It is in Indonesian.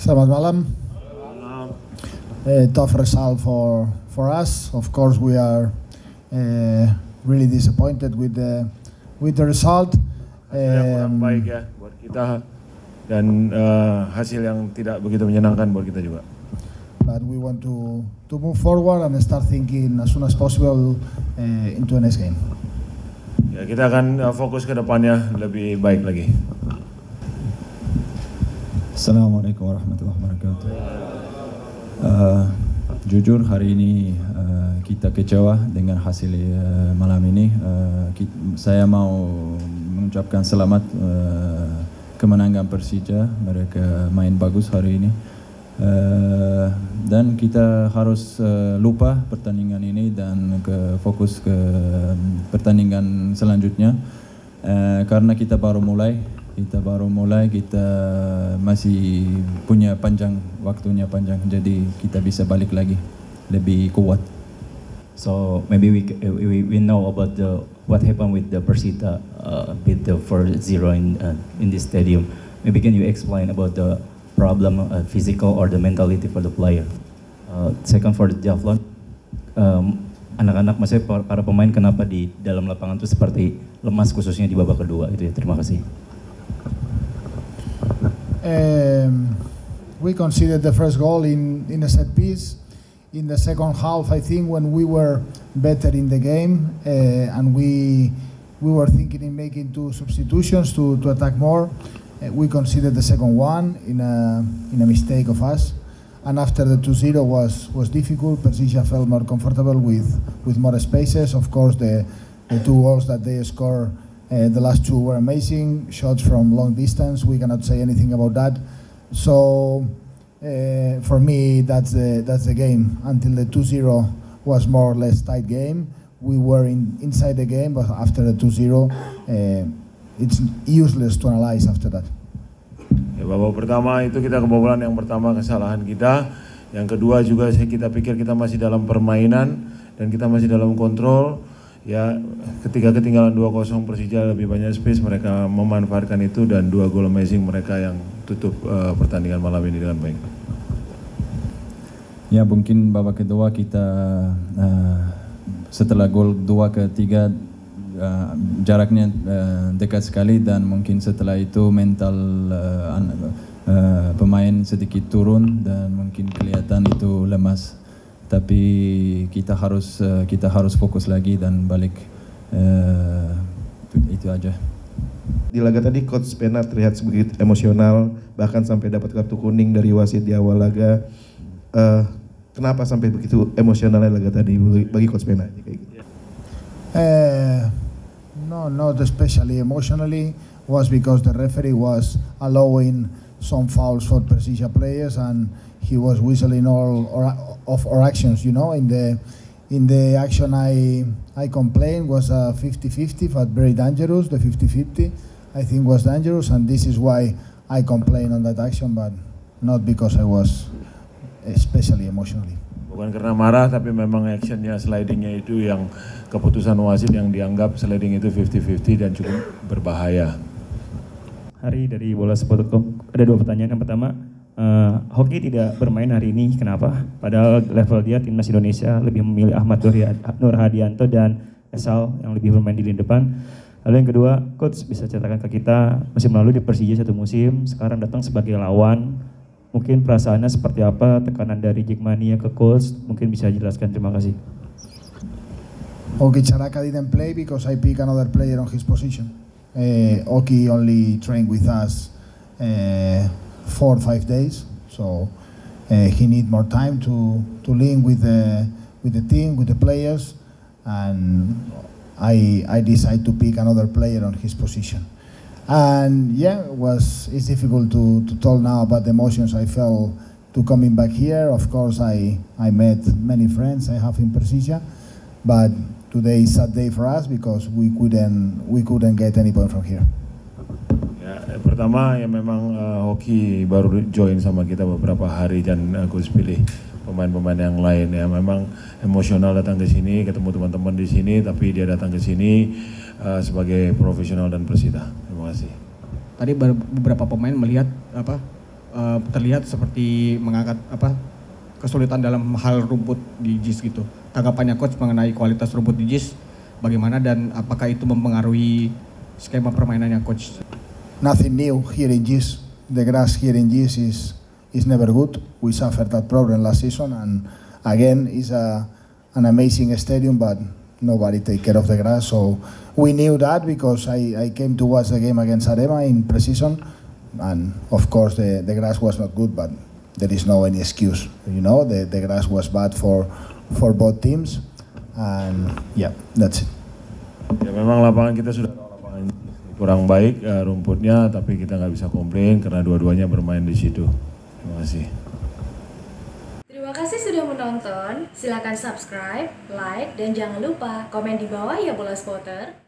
Selamat malam. Tough result for us. Of course, we are really disappointed with the result. Kurang baik ya buat kita dan hasil yang tidak begitu menyenangkan buat kita juga. But we want to move forward and start thinking as soon as possible into the next game. Ya, kita akan fokus ke depannya lebih baik lagi. Assalamualaikum warahmatullahi wabarakatuh. Jujur hari ini kita kecewa dengan hasil malam ini. Saya mau mengucapkan selamat kemenangan Persija. Mereka main bagus hari ini. Dan kita harus lupa pertandingan ini dan fokus ke pertandingan selanjutnya. Karena kita baru mulai, kita masih punya waktunya panjang, jadi kita bisa balik lagi lebih kuat. So maybe we know about what happened with the Persita beat the 4-0 in this stadium. Maybe can you explain about the problem, physical or the mentality for the player? Second for the Javlon, anak-anak maksudnya para pemain kenapa di dalam lapangan itu seperti lemas khususnya di babak kedua itu ya. Terima kasih. We conceded the first goal in a set piece. In the second half, I think when we were better in the game and we were thinking in making 2 substitutions to attack more, we conceded the second one in a mistake of us. And after the 2-0 was difficult. Persija felt more comfortable with more spaces. Of course, the 2 goals that they scored. The last 2 were amazing, shots from long distance. We cannot say anything about that. So for me, that's the game. Until the 2-0 was more or less tight game. We were inside the game, but after the 2-0, it's useless to analyze after that. Ya, babak pertama itu kita kebobolan, yang pertama kesalahan kita. Yang kedua juga kita pikir kita masih dalam permainan dan kita masih dalam kontrol. Ya, ketika ketinggalan 2-0 Persija lebih banyak space, mereka memanfaatkan itu dan 2 gol amazing mereka yang tutup pertandingan malam ini dengan baik. Ya, mungkin babak kedua kita setelah gol 2 ke 3 jaraknya dekat sekali dan mungkin setelah itu mental pemain sedikit turun dan mungkin kelihatan itu lemas. Tapi kita harus fokus lagi dan balik, itu aja. Di laga tadi Coach Pena terlihat begitu emosional, bahkan sampai dapat kartu kuning dari wasit di awal laga. Kenapa sampai begitu emosionalnya laga tadi bagi Coach Pena? No, not especially emotionally. Was because the referee was allowing some fouls for Persija players and he was whistling all of our actions, you know. In the action I complained was 50-50, but very dangerous. The 50-50 I think was dangerous, and this is why I complained on that action, but not because I was especially emotionally. Bukan karena marah, tapi memang actionnya, slidingnya itu yang keputusan wasit yang dianggap sliding itu 50-50 dan cukup berbahaya. Hari dari bola.sport.com ada 2 pertanyaan. Yang pertama, Hoki tidak bermain hari ini, kenapa? Padahal level dia timnas Indonesia lebih memilih Ahmad Nur Hadianto dan Esal yang lebih bermain di lini depan. Lalu yang kedua, Coach bisa ceritakan ke kita musim lalu di Persija 1 musim, sekarang datang sebagai lawan. Mungkin perasaannya seperti apa, tekanan dari Jackmania ke Coach, mungkin bisa jelaskan. Terima kasih. Oki Charaka didn't play because I pick another player on his position. Oki only trained with us 4 or 5 days, so he need more time to link with the team, with the players, and I decide to pick another player on his position. And yeah, it's difficult to talk now about the emotions I felt to coming back here. Of course, I met many friends I have in Persija, but today is a sad day for us because we couldn't get any point from here. Ya, pertama ya memang Hoki baru join sama kita beberapa hari dan Coach pilih pemain-pemain yang lain ya. Memang emosional datang ke sini, ketemu teman-teman di sini, tapi dia datang ke sini sebagai profesional dan Persita. Terima kasih. Tadi beberapa pemain melihat terlihat seperti mengangkat kesulitan dalam hal rumput di JIS gitu. Tanggapannya coach mengenai kualitas rumput di JIS bagaimana dan apakah itu mempengaruhi skema permainannya coach? Nothing new here in JIS. The grass here in JIS is never good. We suffered that problem last season, and again, it's an amazing stadium, but nobody take care of the grass. So we knew that because I came to watch the game against Arema in pre-season, and of course the grass was not good, but there is no any excuse. You know, the grass was bad for both teams, and yeah, that's it. Ya memang lapangan kita sudah lapangan kurang baik rumputnya, tapi kita nggak bisa komplain karena dua-duanya bermain di situ. Terima kasih. Terima kasih sudah menonton. Silakan subscribe, like, dan jangan lupa komen di bawah ya Bola Spotter.